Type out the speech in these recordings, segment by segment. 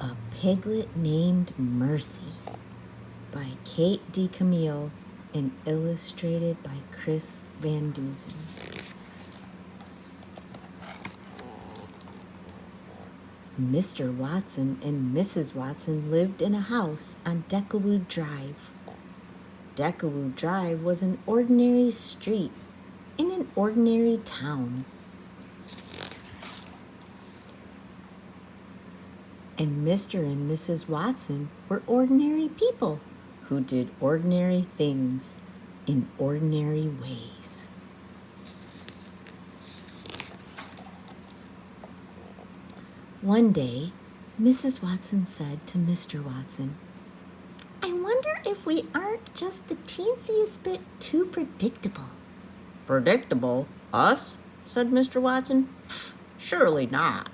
A Piglet Named Mercy by Kate DiCamillo and illustrated by Chris Van Dusen. Mr. Watson and Mrs. Watson lived in a house on Deckerwood Drive. Deckerwood Drive was an ordinary street in an ordinary town. And Mr. and Mrs. Watson were ordinary people who did ordinary things in ordinary ways. One day, Mrs. Watson said to Mr. Watson, "I wonder if we aren't just the teensiest bit too predictable." "Predictable? Us?" said Mr. Watson. "Surely not."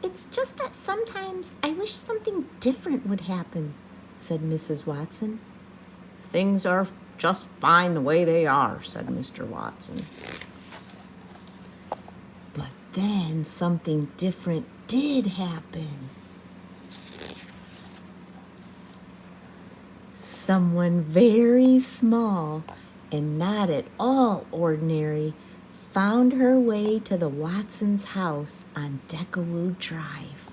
"It's just that sometimes I wish something different would happen," said Mrs. Watson. "Things are just fine the way they are," said Mr. Watson. But then something different did happen. Someone very small and not at all ordinary found her way to the Watsons' house on Deckerwood Drive.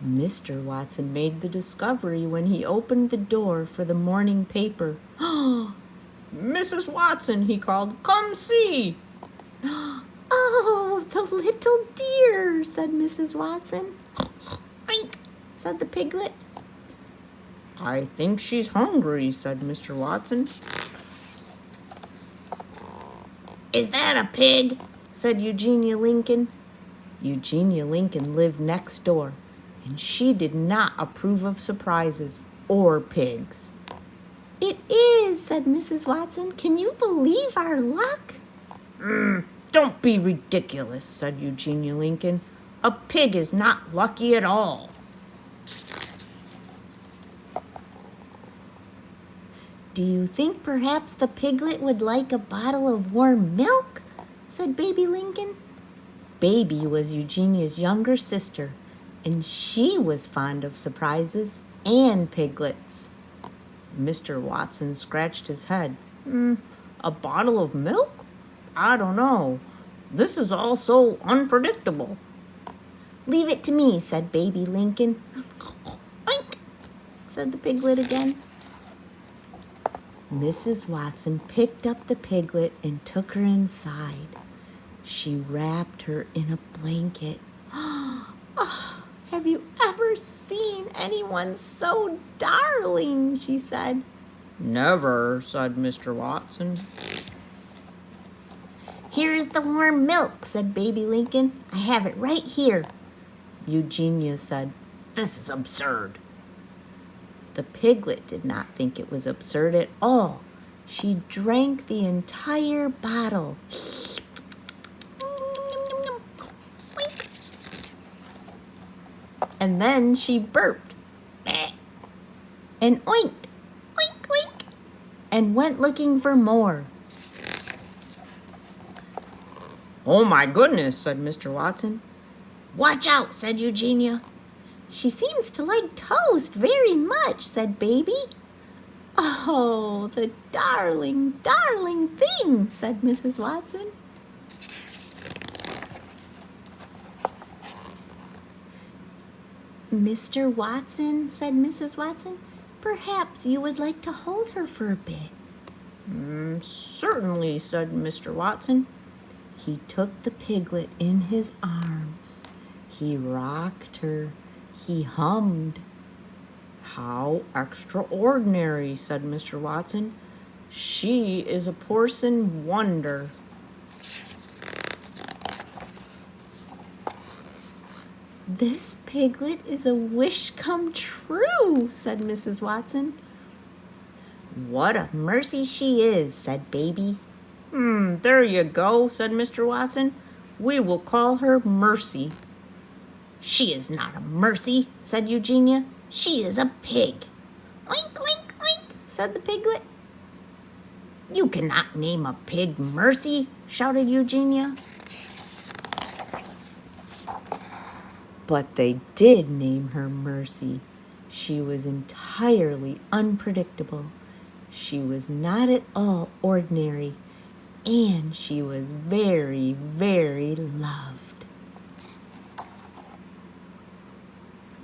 Mr. Watson made the discovery when he opened the door for the morning paper. "Mrs. Watson," he called, "come see." "Oh, the little dear," said Mrs. Watson. "Oink," said the piglet. "I think she's hungry," said Mr. Watson. "Is that a pig?" said Eugenia Lincoln. Eugenia Lincoln lived next door, and she did not approve of surprises or pigs. "It is," said Mrs. Watson. "Can you believe our luck?" "Don't be ridiculous," said Eugenia Lincoln. "A pig is not lucky at all." "Do you think perhaps the piglet would like a bottle of warm milk?" said Baby Lincoln. Baby was Eugenia's younger sister, and she was fond of surprises and piglets. Mr. Watson scratched his head. "A bottle of milk? I don't know. This is all so unpredictable." "Leave it to me," said Baby Lincoln. "Oink," said the piglet again. Mrs. Watson picked up the piglet and took her inside. She wrapped her in a blanket. "Oh, have you ever seen anyone so darling?" she said. "Never," said Mr. Watson. "Here's the warm milk," said Baby Lincoln. "I have it right here." Eugenia said, "This is absurd." The piglet did not think it was absurd at all. She drank the entire bottle. And then she burped and oinked, oink, oink, and went looking for more. "Oh my goodness," said Mr. Watson. "Watch out," said Eugenia. "She seems to like toast very much," said Baby. "Oh, the darling, darling thing," said Mrs. Watson. "Mr. Watson," said Mrs. Watson, "perhaps you would like to hold her for a bit." "Certainly," said Mr. Watson. He took the piglet in his arms. He rocked her. He hummed. "How extraordinary," said Mr. Watson. "She is a porcelain wonder." "This piglet is a wish come true," said Mrs. Watson. "What a mercy she is," said Baby. There you go," said Mr. Watson. "We will call her Mercy." "She is not a mercy," said Eugenia. "She is a pig." "Oink, oink, oink," said the piglet. You cannot name a pig Mercy, shouted Eugenia. But they did name her Mercy. She was entirely unpredictable. She was not at all ordinary, and she was very, very loved.